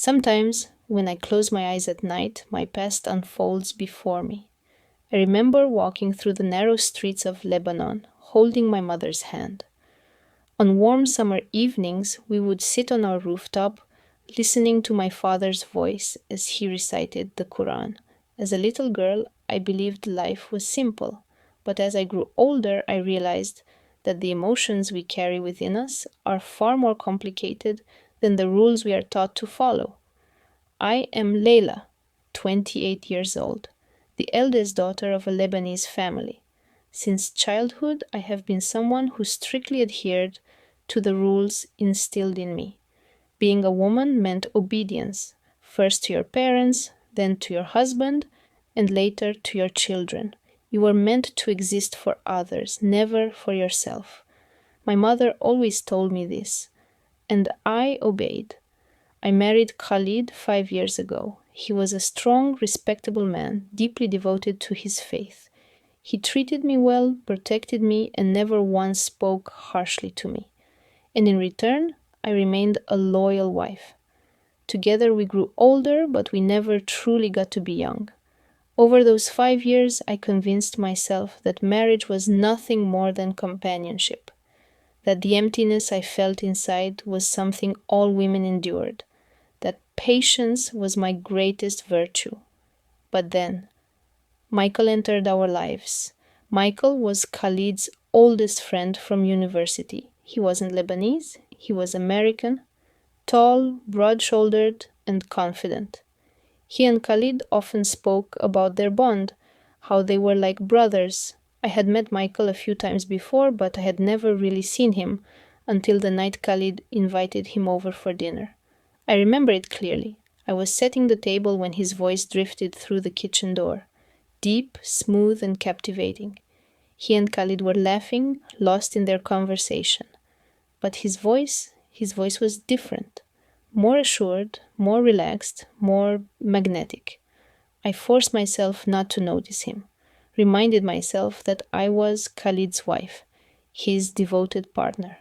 Sometimes, when I close my eyes at night, my past unfolds before me. I remember walking through the narrow streets of Lebanon, holding my mother's hand. On warm summer evenings, we would sit on our rooftop, listening to my father's voice as he recited the Quran. As a little girl, I believed life was simple, but as I grew older, I realized that the emotions we carry within us are far more complicated than the rules we are taught to follow. I am Leila, 28 years old, the eldest daughter of a Lebanese family. Since childhood, I have been someone who strictly adhered to the rules instilled in me. Being a woman meant obedience, first to your parents, then to your husband, and later to your children. You were meant to exist for others, never for yourself. My mother always told me this, and I obeyed. I married Khalid 5 years ago. He was a strong, respectable man, deeply devoted to his faith. He treated me well, protected me, and never once spoke harshly to me. And in return, I remained a loyal wife. Together we grew older, but we never truly got to be young. Over those 5 years, I convinced myself that marriage was nothing more than companionship, that the emptiness I felt inside was something all women endured, that patience was my greatest virtue. But then, Michael entered our lives. Michael was Khalid's oldest friend from university. He wasn't Lebanese, he was American, tall, broad-shouldered, and confident. He and Khalid often spoke about their bond, how they were like brothers. I had met Michael a few times before, but I had never really seen him until the night Khalid invited him over for dinner. I remember it clearly. I was setting the table when his voice drifted through the kitchen door, deep, smooth, and captivating. He and Khalid were laughing, lost in their conversation. But his voice was different, more assured, more relaxed, more magnetic. I forced myself not to notice him, reminded myself that I was Khalid's wife, his devoted partner.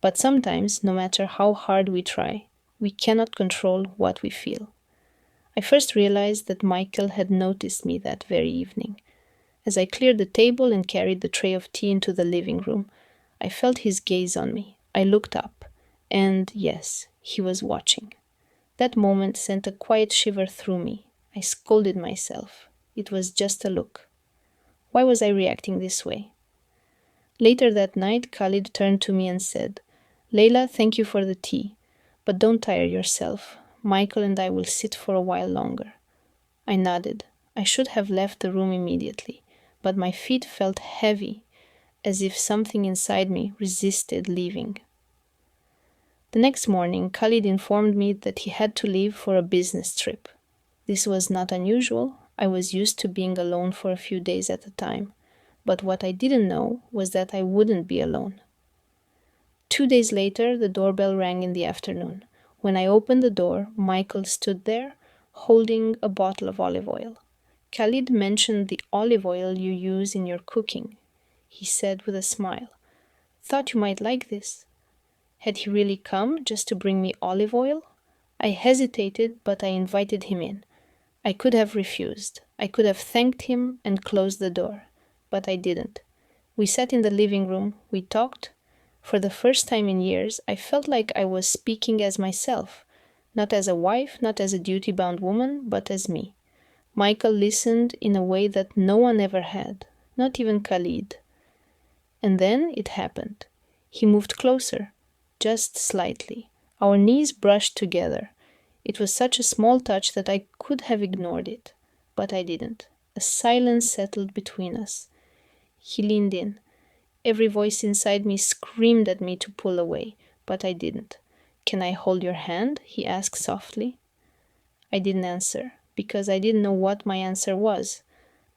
But sometimes, no matter how hard we try, we cannot control what we feel. I first realized that Michael had noticed me that very evening. As I cleared the table and carried the tray of tea into the living room, I felt his gaze on me. I looked up, and yes, he was watching. That moment sent a quiet shiver through me. I scolded myself. It was just a look. Why was I reacting this way? Later that night, Khalid turned to me and said, "Leila, thank you for the tea, but don't tire yourself. Michael and I will sit for a while longer." I nodded. I should have left the room immediately, but my feet felt heavy, as if something inside me resisted leaving. The next morning, Khalid informed me that he had to leave for a business trip. This was not unusual. I was used to being alone for a few days at a time, but what I didn't know was that I wouldn't be alone. 2 days later, the doorbell rang in the afternoon. When I opened the door, Michael stood there, holding a bottle of olive oil. "Khalid mentioned the olive oil you use in your cooking," he said with a smile. "Thought you might like this." Had he really come just to bring me olive oil? I hesitated, but I invited him in. I could have refused. I could have thanked him and closed the door, but I didn't. We sat in the living room, we talked. For the first time in years, I felt like I was speaking as myself, not as a wife, not as a duty-bound woman, but as me. Michael listened in a way that no one ever had, not even Khalid. And then it happened. He moved closer, just slightly. Our knees brushed together. It was such a small touch that I could have ignored it, but I didn't. A silence settled between us. He leaned in. Every voice inside me screamed at me to pull away, but I didn't. "Can I hold your hand?" he asked softly. I didn't answer, because I didn't know what my answer was.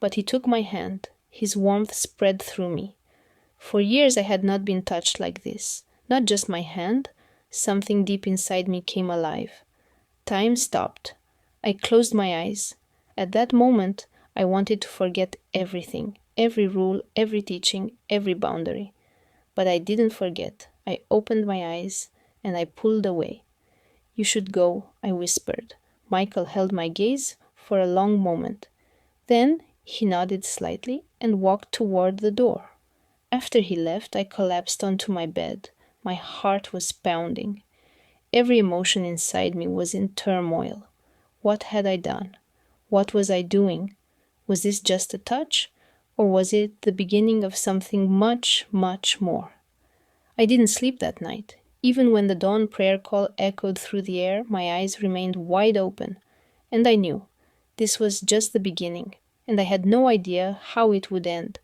But he took my hand. His warmth spread through me. For years I had not been touched like this. Not just my hand. Something deep inside me came alive. Time stopped. I closed my eyes. At that moment, I wanted to forget everything, every rule, every teaching, every boundary. But I didn't forget. I opened my eyes and I pulled away. You should go, I whispered. Michael held my gaze for a long moment. Then he nodded slightly and walked toward the door. After he left, I collapsed onto my bed. My heart was pounding. Every emotion inside me was in turmoil. What had I done? What was I doing? Was this just a touch? Or was it the beginning of something much, much more? I didn't sleep that night. Even when the dawn prayer call echoed through the air, my eyes remained wide open. And I knew this was just the beginning, and I had no idea how it would end,